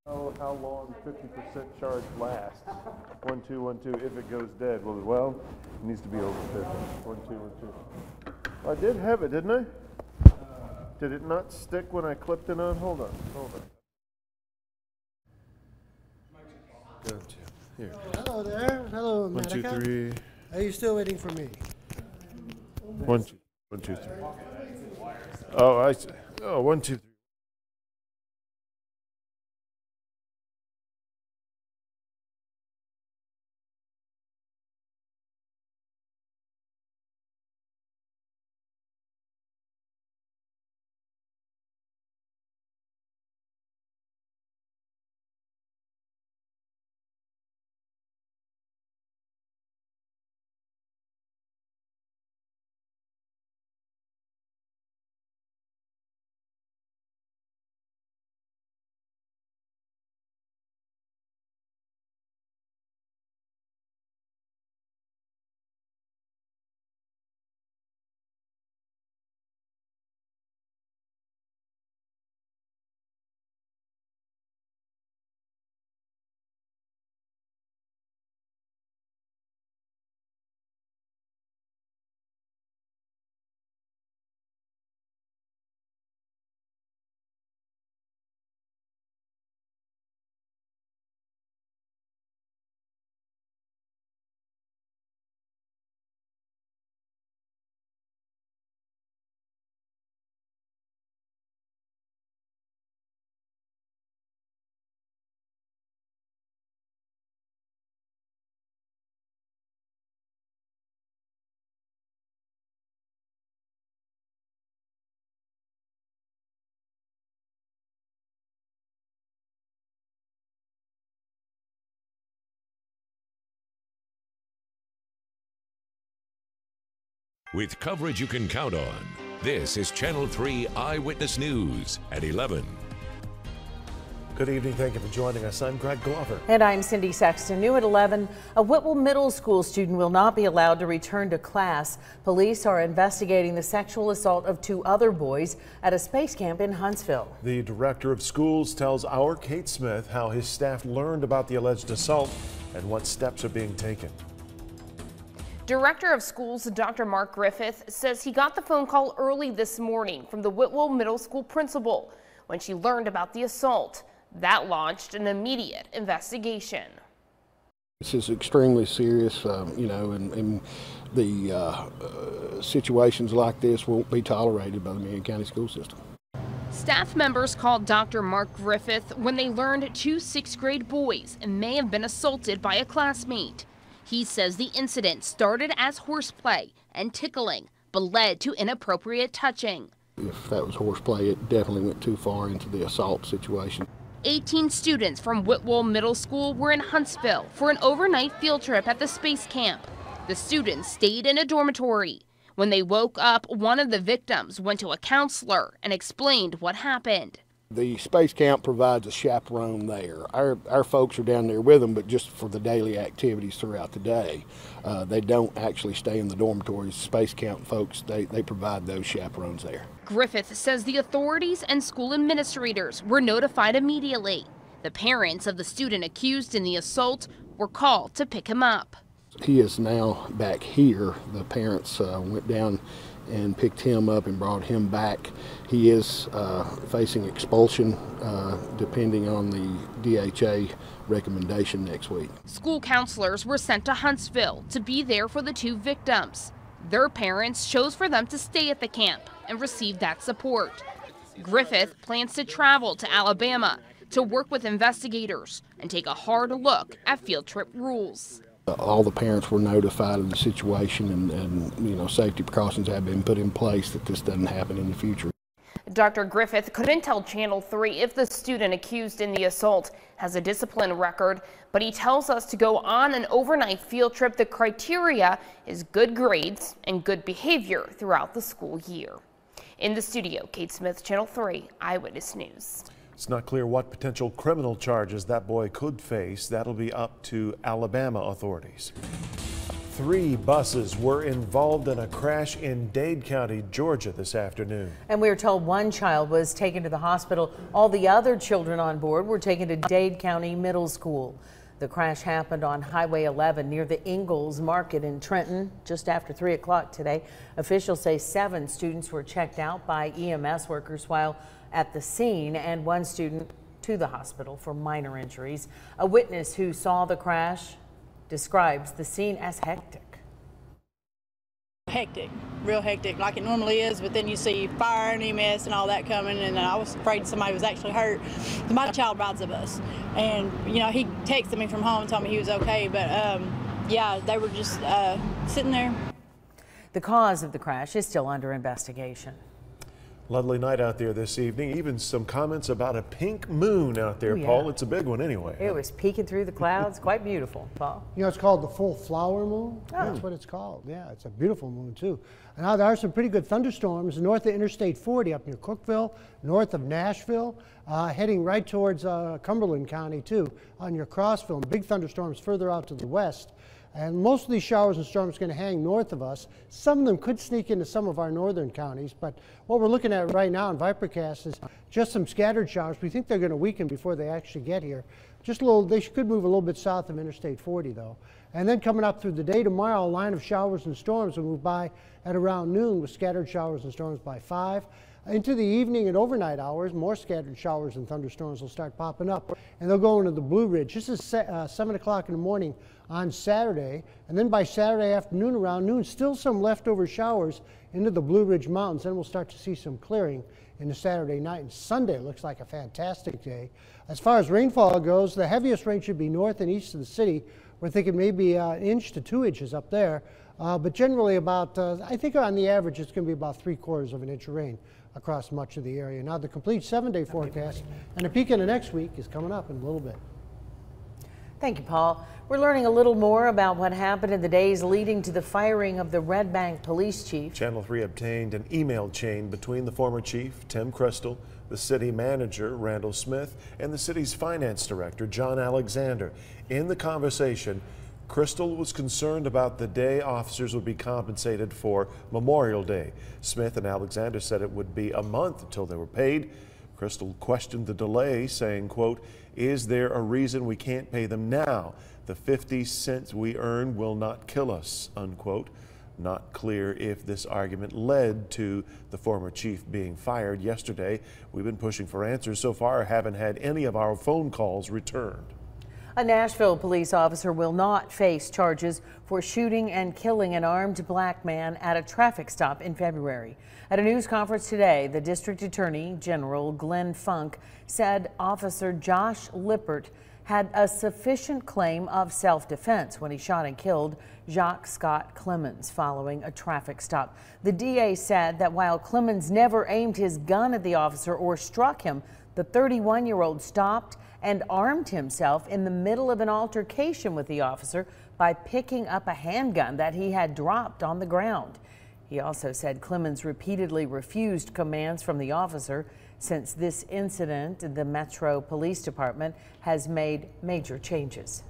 How long 50% charge lasts? 1, 2, 1, 2. If it goes dead, well, it needs to be over 50. 1, 2, 1, 2. I did have it, didn't I? Did it not stick when I clipped it on? Hold on. Go to here. Hello there. Hello, 1, 2, 3. Are you still waiting for me? 1, 2, 1, 2, 3. Oh, I see. Oh, 1, 2, 3. With coverage you can count on, this is Channel 3 Eyewitness News at 11. Good evening. Thank you for joining us. I'm Greg Glover. And I'm Cindy Sexton. New at 11, a Whitwell Middle School student will not be allowed to return to class. Police are investigating the sexual assault of 2 other boys at a space camp in Huntsville. The director of schools tells our Kate Smith how his staff learned about the alleged assault and what steps are being taken. Director of Schools Dr. Mark Griffith says he got the phone call early this morning from the Whitwell Middle School principal when she learned about the assault. That launched an immediate investigation. This is extremely serious, and the situations like this won't be tolerated by the Marion County school system. Staff members called Dr. Mark Griffith when they learned 2 6th grade boys may have been assaulted by a classmate. He says the incident started as horseplay and tickling, but led to inappropriate touching. If that was horseplay, it definitely went too far into the assault situation. 18 students from Whitwell Middle School were in Huntsville for an overnight field trip at the space camp. The students stayed in a dormitory. When they woke up, one of the victims went to a counselor and explained what happened. The space camp provides a chaperone there. Our folks are down there with them, but just for the daily activities throughout the day. They don't actually stay in the dormitories. Space camp folks, they provide those chaperones there. Griffith says the authorities and school administrators were notified immediately. The parents of the student accused in the assault were called to pick him up. He is now back here. The parents went down and picked him up and brought him back. He is facing expulsion depending on the DHA recommendation next week. School counselors were sent to Huntsville to be there for the 2 victims. Their parents chose for them to stay at the camp and receive that support. Griffith plans to travel to Alabama to work with investigators and take a hard look at field trip rules. All the parents were notified of the situation and safety precautions have been put in place that this doesn't happen in the future. Dr. Griffith couldn't tell Channel 3 if the student accused in the assault has a discipline record, but he tells us to go on an overnight field trip. The criteria is good grades and good behavior throughout the school year. In the studio, Kate Smith, Channel 3 Eyewitness News. It's not clear what potential criminal charges that boy could face. That'll be up to Alabama authorities. 3 buses were involved in a crash in Dade County, Georgia this afternoon. And we are told one child was taken to the hospital. All the other children on board were taken to Dade County Middle School. The crash happened on Highway 11 near the Ingalls Market in Trenton just after 3 o'clock today. Officials say 7 students were checked out by EMS workers while at the scene and 1 student to the hospital for minor injuries. A witness who saw the crash describes the scene as hectic. Hectic, real hectic, like it normally is, but then you see fire and EMS and all that coming, and I was afraid somebody was actually hurt. My child rides the bus, and you know, he texted me from home and told me he was okay, but yeah, they were just sitting there. The cause of the crash is still under investigation. Lovely night out there this evening. Even some comments about a pink moon out there, yeah. Paul. It's a big one anyway. It was peeking through the clouds. Quite beautiful, Paul. You know, it's called the full flower moon. Oh. That's what it's called. Yeah, it's a beautiful moon, too. And now there are some pretty good thunderstorms north of Interstate 40 up near Cookeville, north of Nashville, heading right towards Cumberland County, too, on your Crossville. And big thunderstorms further out to the west. And most of these showers and storms are going to hang north of us. Some of them could sneak into some of our northern counties, but what we're looking at right now in Vipercast is just some scattered showers. We think they're going to weaken before they actually get here. Just a little, they could move a little bit south of Interstate 40 though. And then coming up through the day tomorrow, a line of showers and storms will move by at around noon with scattered showers and storms by 5. Into the evening and overnight hours, more scattered showers and thunderstorms will start popping up, and they'll go into the Blue Ridge. This is 7 o'clock in the morning on Saturday, and then by Saturday afternoon around noon, still some leftover showers into the Blue Ridge Mountains. Then we'll start to see some clearing into Saturday night, and Sunday looks like a fantastic day. As far as rainfall goes, the heaviest rain should be north and east of the city. We're thinking maybe an inch to 2 inches up there, but generally about, I think on the average, it's going to be about 3/4 of an inch of rain across much of the area. Now the complete 7-day forecast and a peek into next week is coming up in a little bit. Thank you, Paul. We're learning a little more about what happened in the days leading to the firing of the Red Bank police chief. Channel 3 obtained an email chain between the former chief, Tim Crystal, the city manager, Randall Smith, and the city's finance director, John Alexander. In the conversation, Crystal was concerned about the day officers would be compensated for Memorial Day. Smith and Alexander said it would be a month until they were paid. Crystal questioned the delay, saying, quote, "Is there a reason we can't pay them now? The 50 cents we earn will not kill us," unquote. Not clear if this argument led to the former chief being fired yesterday. We've been pushing for answers. So far, haven't had any of our phone calls returned. A Nashville police officer will not face charges for shooting and killing an armed black man at a traffic stop in February. At a news conference today, the District Attorney General Glenn Funk said Officer Josh Lippert had a sufficient claim of self-defense when he shot and killed Jacques Scott Clemens following a traffic stop. The DA said that while Clemens never aimed his gun at the officer or struck him, the 31-year-old stopped and armed himself in the middle of an altercation with the officer by picking up a handgun that he had dropped on the ground. He also said Clemens repeatedly refused commands from the officer. Since this incident, the Metro Police Department has made major changes.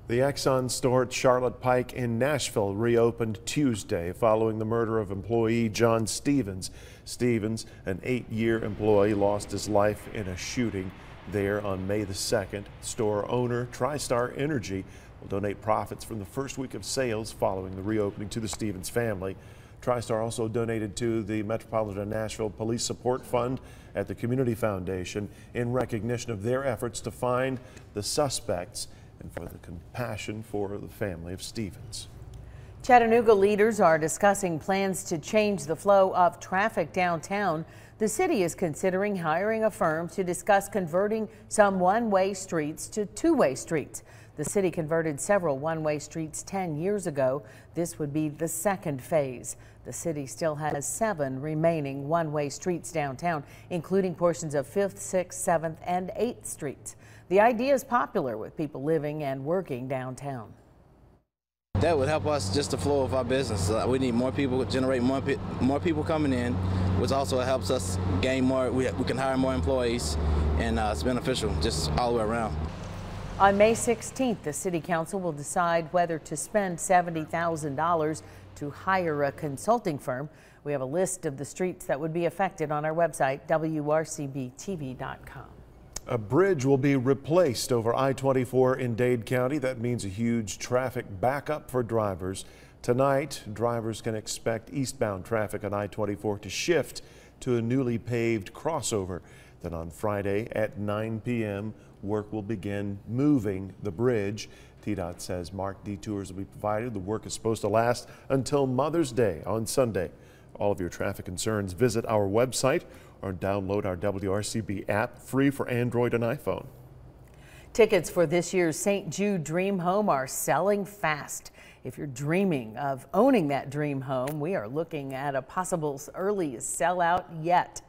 The Hixson store at Charlotte Pike in Nashville reopened Tuesday following the murder of employee John Stevens. Stevens, an 8-year employee, lost his life in a shooting there on May the 2nd. Store owner TriStar Energy will donate profits from the first week of sales following the reopening to the Stevens family. TriStar also donated to the Metropolitan Nashville Police Support Fund at the Community Foundation in recognition of their efforts to find the suspects and for the compassion for the family of Stevens. Chattanooga leaders are discussing plans to change the flow of traffic downtown. The city is considering hiring a firm to discuss converting some one-way streets to two-way streets. The city converted several one-way streets 10 years ago. This would be the second phase. The city still has 7 remaining one-way streets downtown, including portions of 5th, 6th, 7th, and 8th streets. The idea is popular with people living and working downtown. That would help us just the flow of our business. We need more people, generate more people coming in, which also helps us gain more. We can hire more employees, and it's beneficial just all the way around. On May 16th, the City Council will decide whether to spend $70,000 to hire a consulting firm. We have a list of the streets that would be affected on our website, WRCBTV.com. A bridge will be replaced over I-24 in Dade County. That means a huge traffic backup for drivers. Tonight, drivers can expect eastbound traffic on I-24 to shift to a newly paved crossover. Then on Friday at 9 p.m., work will begin moving the bridge. TDOT says marked detours will be provided. The work is supposed to last until Mother's Day on Sunday. All of your traffic concerns, visit our website or download our WRCB app, free for Android and iPhone. Tickets for this year's St. Jude Dream Home are selling fast. If you're dreaming of owning that dream home, we are looking at a possible earliest sellout yet.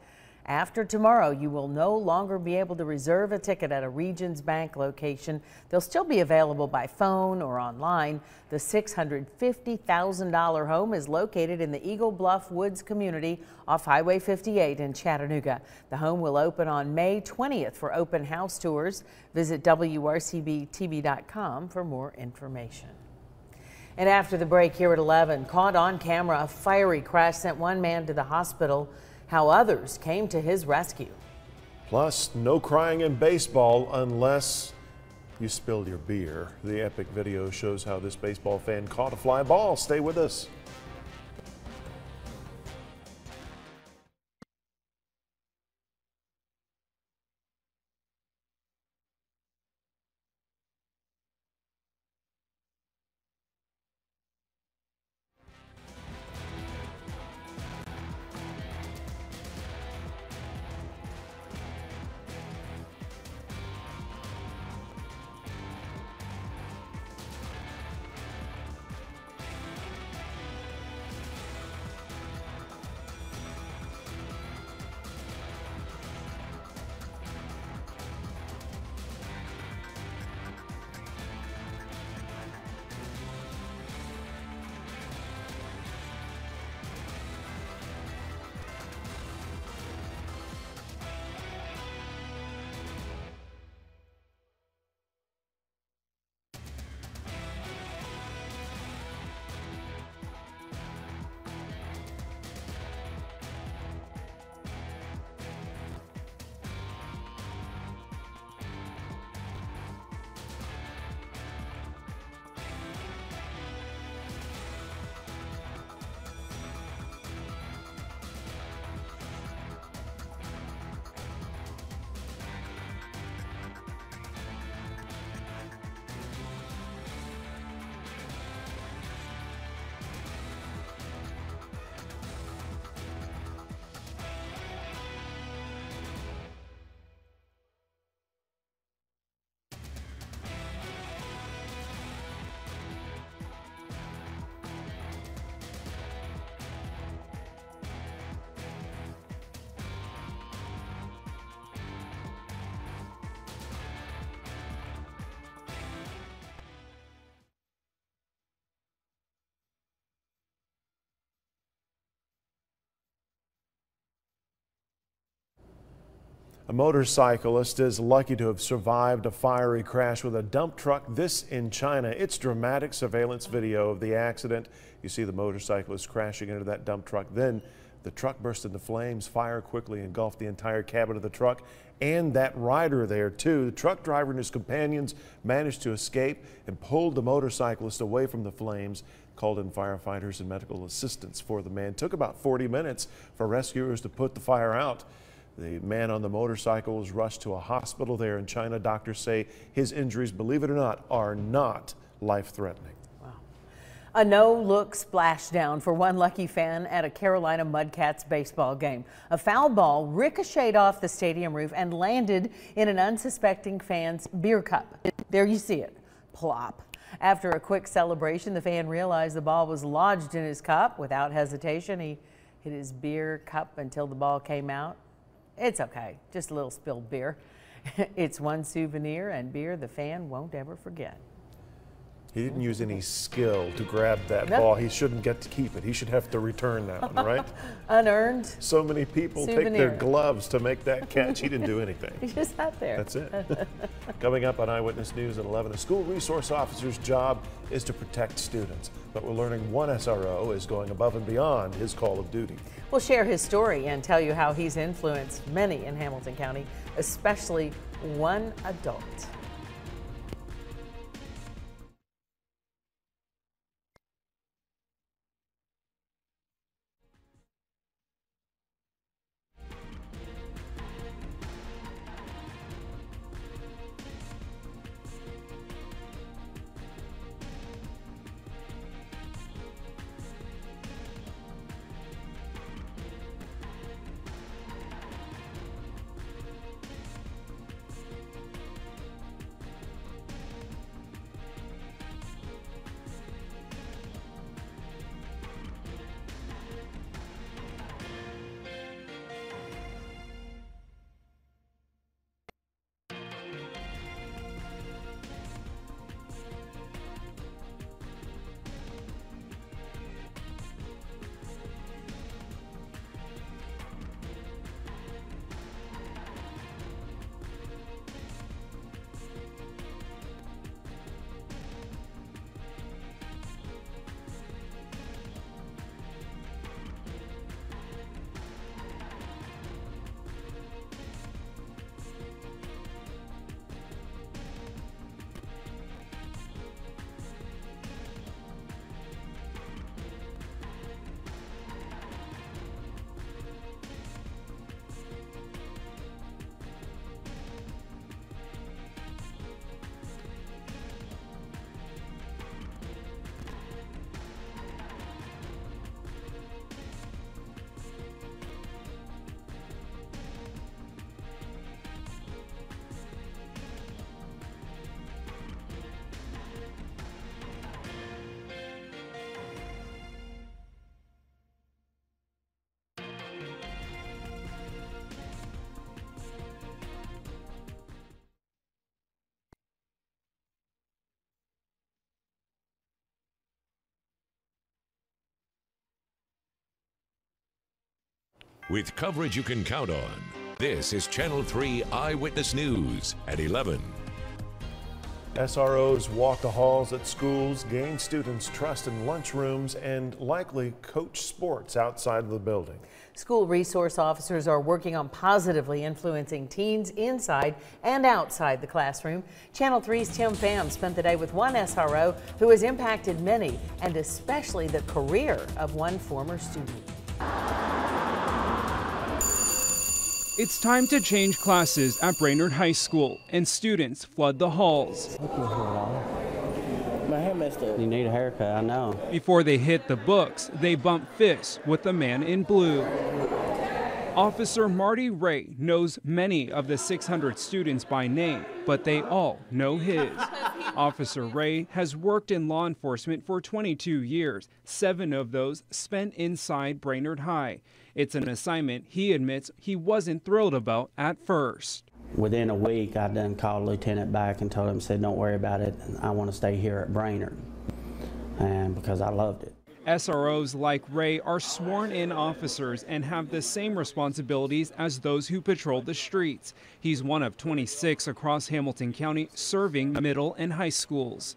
After tomorrow, you will no longer be able to reserve a ticket at a Regions Bank location. They'll still be available by phone or online. The $650,000 home is located in the Eagle Bluff Woods community off Highway 58 in Chattanooga. The home will open on May 20th for open house tours. Visit WRCBTV.com for more information. And after the break here at 11, caught on camera, a fiery crash sent one man to the hospital. How others came to his rescue. Plus, no crying in baseball unless you spilled your beer. The epic video shows how this baseball fan caught a fly ball. Stay with us. A motorcyclist is lucky to have survived a fiery crash with a dump truck. This in China. It's dramatic surveillance video of the accident. You see the motorcyclist crashing into that dump truck. Then the truck burst into flames. Fire quickly engulfed the entire cabin of the truck and that rider there too. The truck driver and his companions managed to escape and pulled the motorcyclist away from the flames. Called in firefighters and medical assistance for the man. Took about 40 minutes for rescuers to put the fire out. The man on the motorcycle was rushed to a hospital there in China. Doctors say his injuries, believe it or not, are not life-threatening. Wow. A no-look splashdown for one lucky fan at a Carolina Mudcats baseball game. A foul ball ricocheted off the stadium roof and landed in an unsuspecting fan's beer cup. There you see it. Plop. After a quick celebration, the fan realized the ball was lodged in his cup. Without hesitation, he hit his beer cup until the ball came out. It's okay, just a little spilled beer. It's one souvenir and beer the fan won't ever forget. He didn't use any skill to grab that ball. He shouldn't get to keep it. He should have to return that one, right? Unearned. So many people take their gloves to make that catch. He didn't do anything. He just sat there. That's it. Coming up on Eyewitness News at 11, a school resource officer's job is to protect students. But we're learning one SRO is going above and beyond his call of duty. We'll share his story and tell you how he's influenced many in Hamilton County, especially one adult. With coverage you can count on, this is Channel 3 Eyewitness News at 11. SROs walk the halls at schools, gain students' trust in lunchrooms, and likely coach sports outside of the building. School resource officers are working on positively influencing teens inside and outside the classroom. Channel 3's Tim Pham spent the day with one SRO who has impacted many, and especially the career of one former student. It's time to change classes at Brainerd High School, and students flood the halls. My hair messed up. You need a haircut, I know. Before they hit the books, they bump fists with the man in blue. Officer Marty Ray knows many of the 600 students by name, but they all know his. Officer Ray has worked in law enforcement for 22 years, 7 of those spent inside Brainerd High. It's an assignment he admits he wasn't thrilled about at first. Within a week, I done called Lieutenant back and told him, said, don't worry about it. I want to stay here at Brainerd, and because I loved it. SROs like Ray are sworn-in officers and have the same responsibilities as those who patrol the streets. He's one of 26 across Hamilton County serving middle and high schools.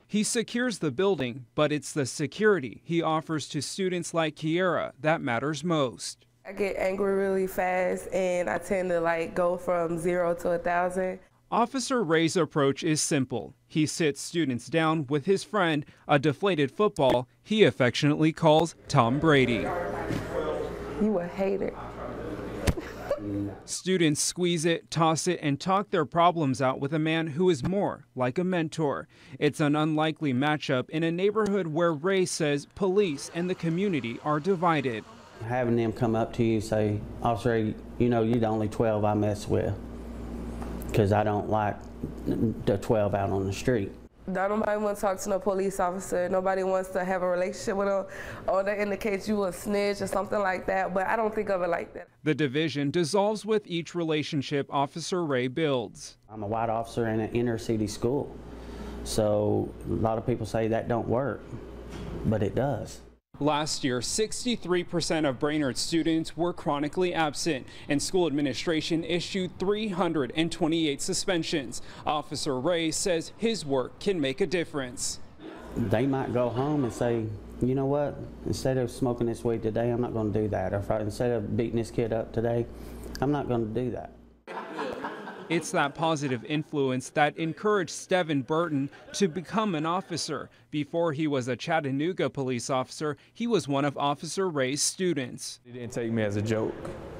He secures the building, but it's the security he offers to students like Kiera that matters most. I get angry really fast, and I tend to go from 0 to 1,000. Officer Ray's approach is simple. He sits students down with his friend, a deflated football he affectionately calls Tom Brady. You a hater. Students squeeze it, toss it, and talk their problems out with a man who is more like a mentor. It's an unlikely matchup in a neighborhood where Ray says police and the community are divided. Having them come up to you and say, Officer, you know you're the only 12 I mess with, because I don't like the 12 out on the street. Nobody wants to talk to no police officer. Nobody wants to have a relationship with them, or that indicates you a snitch or something like that, but I don't think of it like that. The division dissolves with each relationship Officer Ray builds. I'm a white officer in an inner city school, So a lot of people say that don't work, but it does. Last year, 63% of Brainerd students were chronically absent, and school administration issued 328 suspensions. Officer Ray says his work can make a difference. They might go home and say, you know what, instead of smoking this weed today, I'm not going to do that. Or instead of beating this kid up today, I'm not going to do that. It's that positive influence that encouraged Stephen Burton to become an officer. Before he was a Chattanooga police officer, he was one of Officer Ray's students. He didn't take me as a joke.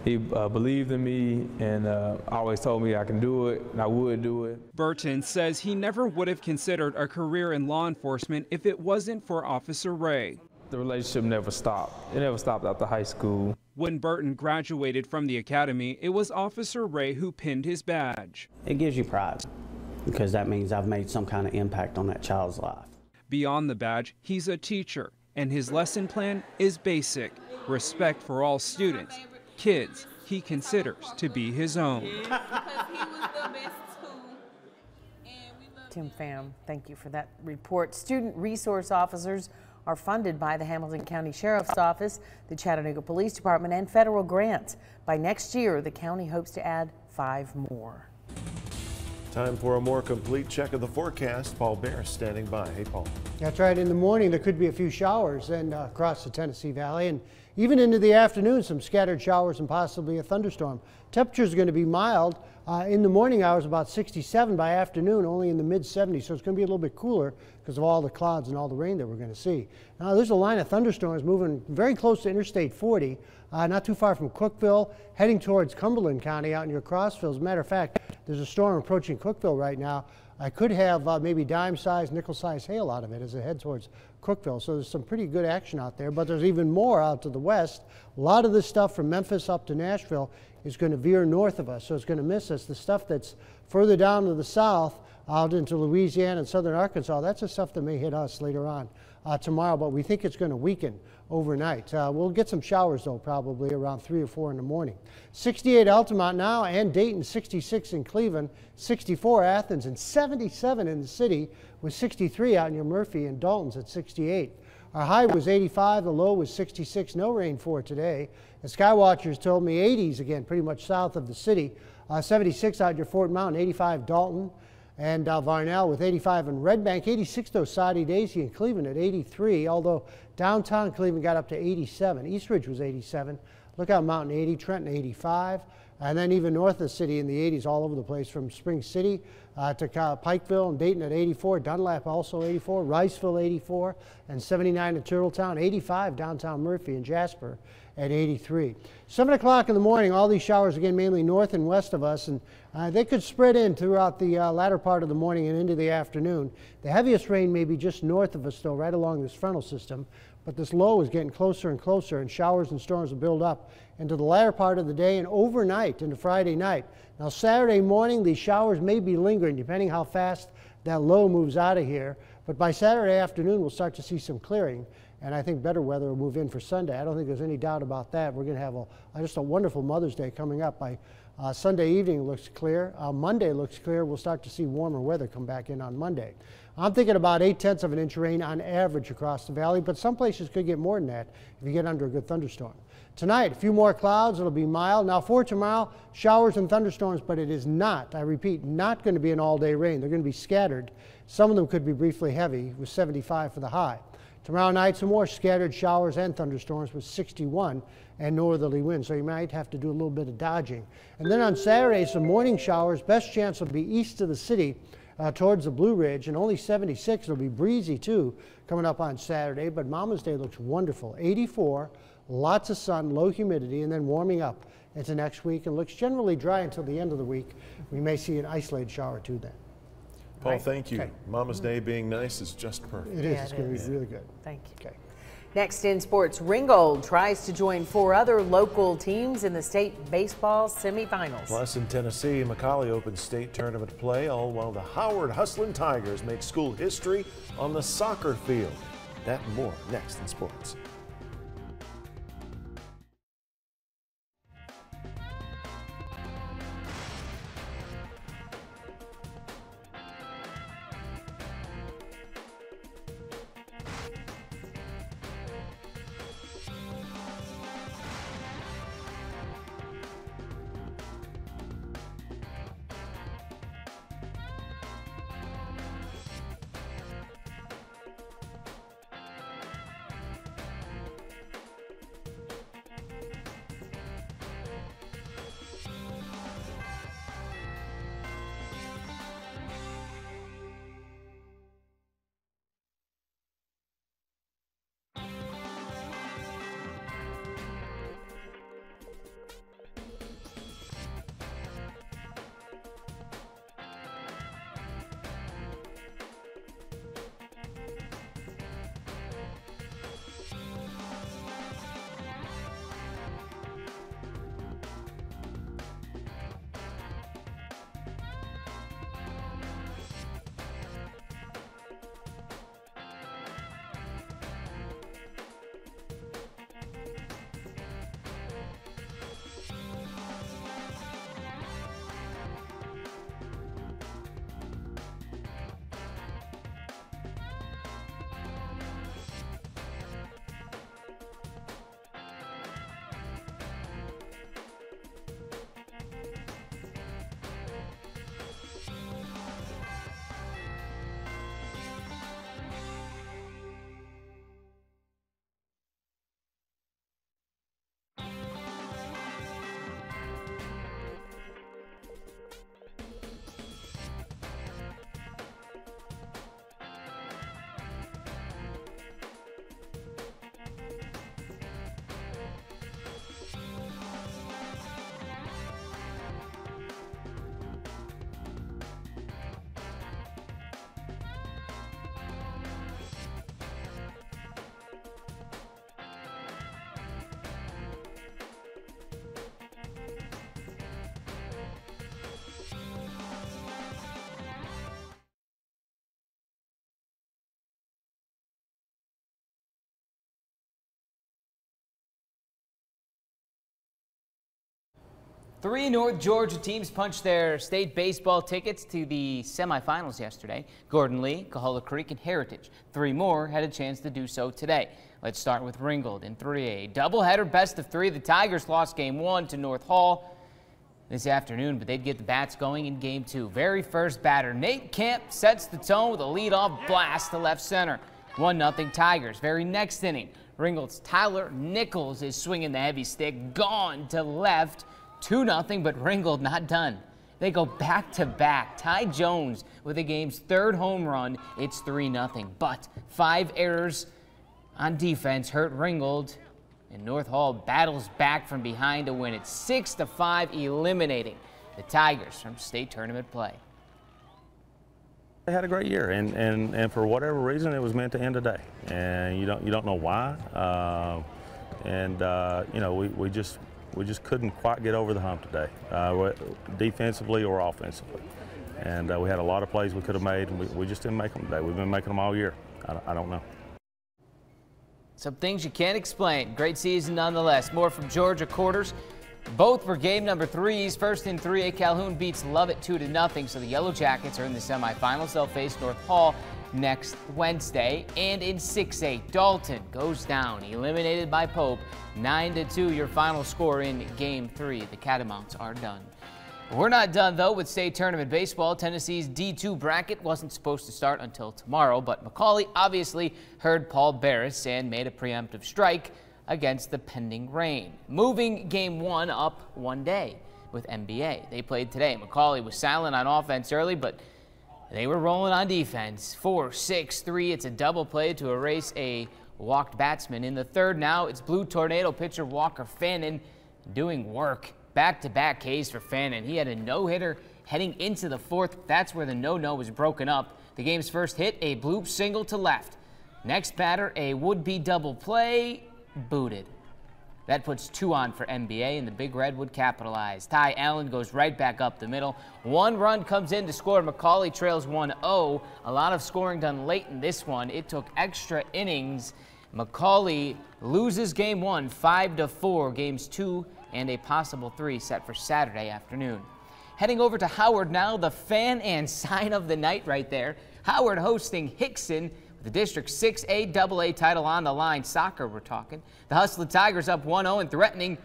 He believed in me and always told me I can do it and I would do it. Burton says he never would have considered a career in law enforcement if it wasn't for Officer Ray. The relationship never stopped. It never stopped after high school. When Burton graduated from the academy, it was Officer Ray who pinned his badge. It gives you pride because that means I've made some kind of impact on that child's life. Beyond the badge, he's a teacher, and his lesson plan is basic: respect for all students, kids he considers to be his own. Tim Pham, thank you for that report. Student resource officers are funded by the Hamilton County Sheriff's Office, the Chattanooga Police Department, and federal grants. By next year, the county hopes to add 5 more. Time for a more complete check of the forecast. Paul Bear standing by. Hey, Paul. That's right. In the morning, there could be a few showers and across the Tennessee Valley, and even into the afternoon, some scattered showers and possibly a thunderstorm. Temperatures are going to be mild. In the morning hours, about 67. By afternoon, only in the mid-70s. So it's going to be a little bit cooler because of all the clouds and all the rain that we're going to see. Now, there's a line of thunderstorms moving very close to Interstate 40, not too far from Cookeville, heading towards Cumberland County out near Crossville. As a matter of fact, there's a storm approaching Cookeville right now. I could have maybe dime-sized, nickel-sized hail out of it as it heads towards Cookeville. So there's some pretty good action out there, but there's even more out to the west. A lot of this stuff from Memphis up to Nashville is going to veer north of us, so it's going to miss us. The stuff that's further down to the south, out into Louisiana and southern Arkansas, that's the stuff that may hit us later on tomorrow, but we think it's going to weaken overnight. We'll get some showers, though, probably around 3 or 4 in the morning. 68 Altamont now, and Dayton, 66 in Cleveland, 64 Athens, and 77 in the city, with 63 out near Murphy, and Dalton's at 68. Our high was 85, the low was 66. No rain for today. The Skywatchers told me 80s again, pretty much south of the city. 76 out near Fort Mountain, 85 Dalton and Varnell with 85 in Red Bank. 86 though Soddy Daisy in Cleveland at 83, although downtown Cleveland got up to 87. Eastridge was 87. Lookout Mountain 80, Trenton 85. And then even north of the city in the 80s all over the place, from Spring City to Pikeville and Dayton at 84, Dunlap also 84, Riceville 84, and 79 at Turtletown, 85 downtown Murphy and Jasper at 83. 7 o'clock in the morning, all these showers again mainly north and west of us, and they could spread in throughout the latter part of the morning and into the afternoon. The heaviest rain may be just north of us though, right along this frontal system, but this low is getting closer and closer, and showers and storms will build up into the latter part of the day and overnight into Friday night. Now Saturday morning, these showers may be lingering depending how fast that low moves out of here, but by Saturday afternoon we'll start to see some clearing, and I think better weather will move in for Sunday. I don't think there's any doubt about that. We're going to have just a wonderful Mother's Day coming up. By Sunday evening looks clear. Monday looks clear. We'll start to see warmer weather come back in on Monday. I'm thinking about 0.8 of an inch of rain on average across the valley, but some places could get more than that if you get under a good thunderstorm. Tonight, a few more clouds. It'll be mild. Now for tomorrow, showers and thunderstorms, but it is not, I repeat, not going to be an all-day rain. They're going to be scattered. Some of them could be briefly heavy with 75 for the high. Tomorrow night, some more scattered showers and thunderstorms with 61 and northerly winds, so you might have to do a little bit of dodging. And then on Saturday, some morning showers. Best chance will be east of the city towards the Blue Ridge, and only 76. It'll be breezy too coming up on Saturday, but Mama's Day looks wonderful. 84, lots of sun, low humidity, and then warming up into next week, and looks generally dry until the end of the week. We may see an isolated shower too then. Paul, thank you. Okay. Mama's Day being nice is just perfect. It is. Yeah, it's going to be really good. Thank you. Okay. Next in sports, Ringgold tries to join 4 other local teams in the state baseball semifinals. Plus in Tennessee, McCallie opens state tournament play, all while the Howard Hustlin' Tigers make school history on the soccer field. That and more next in sports. Three North Georgia teams punched their state baseball tickets to the semifinals yesterday. Gordon Lee, Cahulla Creek, and Heritage. Three more had a chance to do so today. Let's start with Ringgold in 3A. Doubleheader best of three. The Tigers lost game 1 to North Hall this afternoon, but they'd get the bats going in game 2. Very first batter, Nate Camp, sets the tone with a leadoff blast to left center. 1-0 Tigers. Very next inning, Ringgold's Tyler Nichols is swinging the heavy stick, gone to left. 2-0, but Ringgold not done. They go back-to-back. Ty Jones with the game's third home run. It's 3-0, but 5 errors on defense hurt Ringgold, and North Hall battles back from behind to win it 6-5, eliminating the Tigers from state tournament play. They had a great year, and for whatever reason, it was meant to end today, and you don't know why, you know, we just couldn't quite get over the hump today, defensively or offensively, and we had a lot of plays we could have made, and we just didn't make them today. We've been making them all year. I don't know. Some things you can't explain. Great season nonetheless. More from Georgia quarters. Both were game number 3s. First in 3A, Calhoun beats Lovett 2-0, so the Yellow Jackets are in the semifinals. They'll face North Hall next Wednesday. And in 6A, Dalton goes down, eliminated by Pope. 9-2, your final score in game 3. The Catamounts are done. We're not done, though, with state tournament baseball. Tennessee's D2 bracket wasn't supposed to start until tomorrow, but McCallie obviously heard Paul Barris and made a preemptive strike against the pending rain, moving game 1 up 1 day with NBA. They played today. McCallie was silent on offense early, but they were rolling on defense. 4-6-3. It's a double play to erase a walked batsman. In the third now, it's Blue Tornado pitcher Walker Fannin doing work. Back-to-back Ks for Fannin. He had a no-hitter heading into the fourth. That's where the no-no was broken up. The game's first hit, a bloop single to left. Next batter, a would-be double play, booted. That puts 2 on for NBA, and the Big Red would capitalize. Ty Allen goes right back up the middle. 1 run comes in to score. McCallie trails 1-0. A lot of scoring done late in this one. It took extra innings. McCallie loses game 1, 5-4. Games 2 and a possible 3 set for Saturday afternoon. Heading over to Howard now, the fan and sign of the night right there. Howard hosting Hixson with the District 6A AA title on the line. Soccer we're talking. The Hustler Tigers up 1-0 and threatening.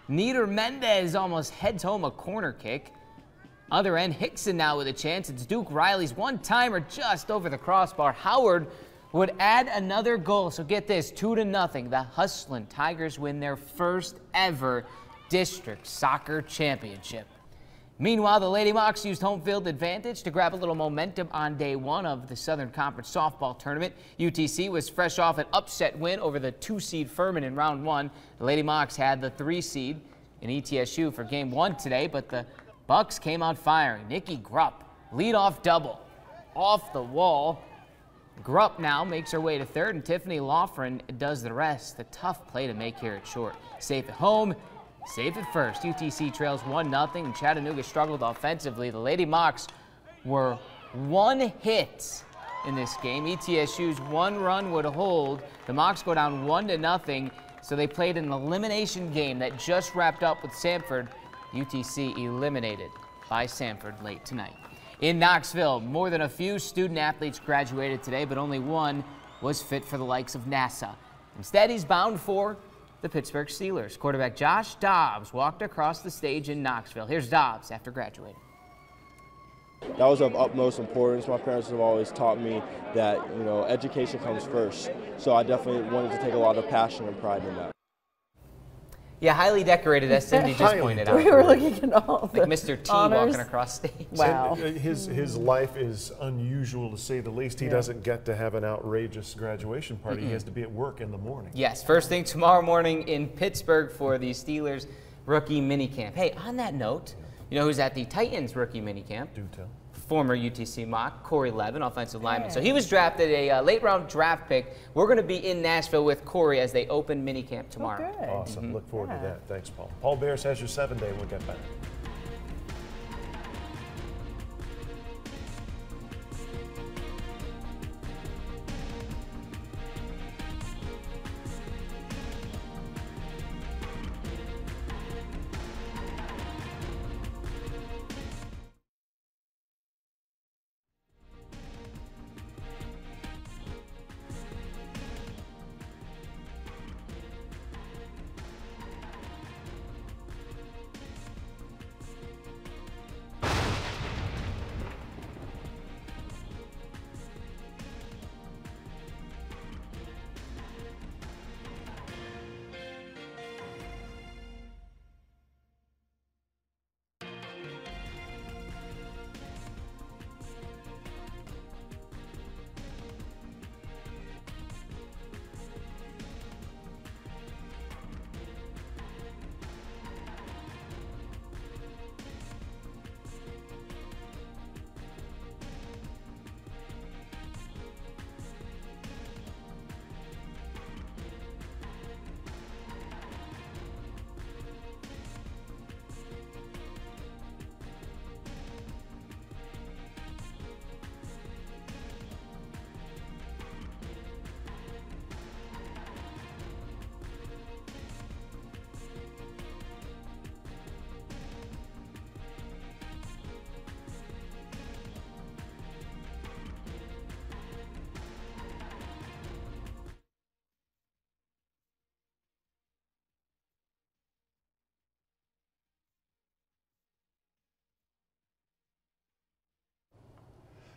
Nieder Mendez almost heads home a corner kick. Other end, Hixson now with a chance. It's Duke Riley's one-timer just over the crossbar. Howard would add another goal. So get this, 2-0. The Hustlin' Tigers win their first ever district soccer championship. Meanwhile, the Lady Mocs used home field advantage to grab a little momentum on day 1 of the Southern Conference softball tournament. UTC was fresh off an upset win over the 2-seed Furman in round 1. The Lady Mocs had the 3-seed in ETSU for game 1 today, but the Bucks came out firing. Nikki Grupp, leadoff double, off the wall. Grupp now makes her way to third, and Tiffany Loughran does the rest. The tough play to make here at short. Safe at home, safe at first. UTC trails 1-0, and Chattanooga struggled offensively. The Lady Mocs were 1 hit in this game. ETSU's 1 run would hold. The Mocs go down 1-0, so they played an elimination game that just wrapped up with Sanford. UTC eliminated by Sanford late tonight. In Knoxville, more than a few student athletes graduated today, but only 1 was fit for the likes of NASA. Instead, he's bound for the Pittsburgh Steelers. Quarterback Josh Dobbs walked across the stage in Knoxville. Here's Dobbs after graduating. That was of utmost importance. My parents have always taught me that, you know, education comes first. So I definitely wanted to take a lot of passion and pride in that. Yeah, highly decorated, as Cindy just pointed out. We were looking at all like Mr. T honors. walking across stage. Wow. His life is unusual, to say the least. He doesn't get to have an outrageous graduation party. He has to be at work in the morning. Yes, first thing tomorrow morning in Pittsburgh for the Steelers rookie minicamp. Hey, on that note, you know who's at the Titans rookie minicamp? Do tell. Former UTC Mock, Corey Levin, offensive lineman. So he was drafted a late-round draft pick. We're going to be in Nashville with Corey as they open minicamp tomorrow. Oh, good. Awesome. Look forward to that. Thanks, Paul. Paul Bears has your 7-day. We'll get back.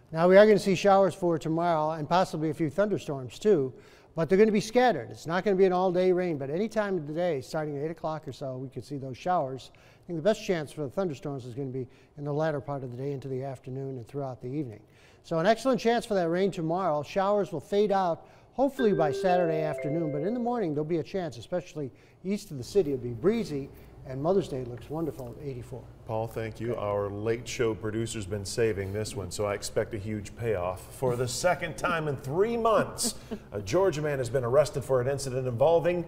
Now, we are going to see showers for tomorrow and possibly a few thunderstorms too, but they're going to be scattered. It's not going to be an all-day rain, but any time of the day, starting at 8 o'clock or so, we could see those showers. I think the best chance for the thunderstorms is going to be in the latter part of the day into the afternoon and throughout the evening. So an excellent chance for that rain tomorrow. Showers will fade out hopefully by Saturday afternoon, but in the morning there'll be a chance, especially east of the city. It'll be breezy, and Mother's Day looks wonderful at 84. Paul, thank you. Our late show producer's been saving this one, so I expect a huge payoff. For the second time in 3 months, a Georgia man has been arrested for an incident involving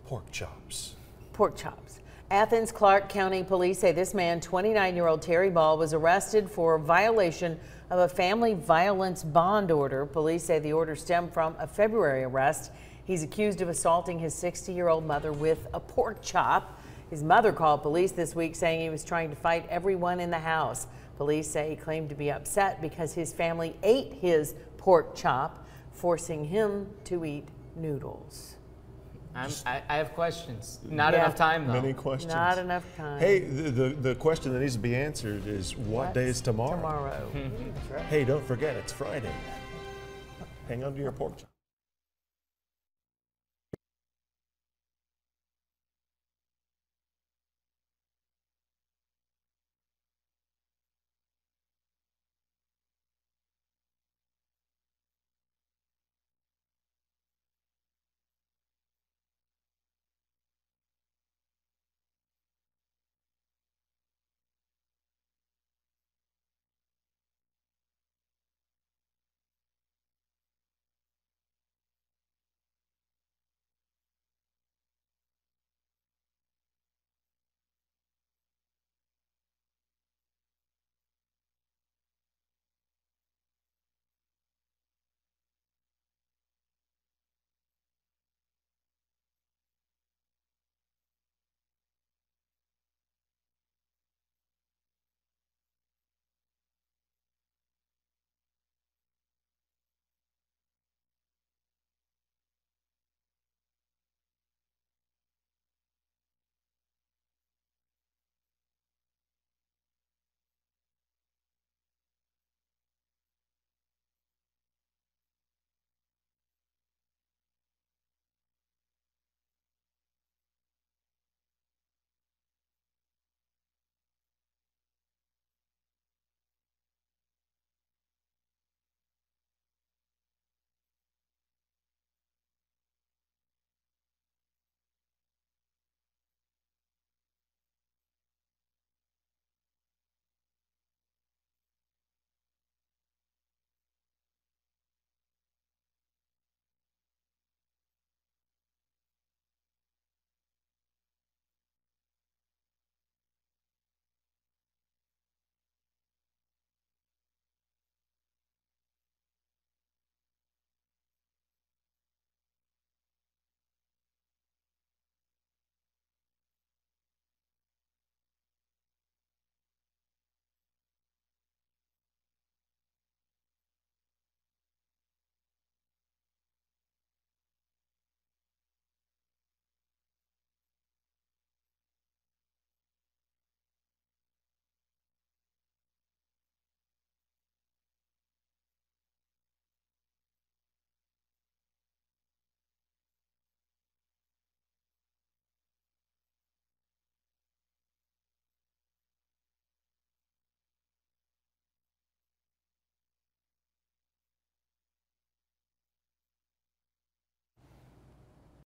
pork chops. Pork chops. Athens Clark County Police say this man, 29-year-old Terry Ball, was arrested for violation of a family violence bond order. Police say the order stemmed from a February arrest. He's accused of assaulting his 60-year-old mother with a pork chop. His mother called police this week saying he was trying to fight everyone in the house. Police say he claimed to be upset because his family ate his pork chop, forcing him to eat noodles. I have questions. Not enough time, though. Many questions. Not enough time. Hey, the question that needs to be answered is what day is tomorrow? Tomorrow. That's right. Hey, don't forget, it's Friday. Hang on to your pork chop.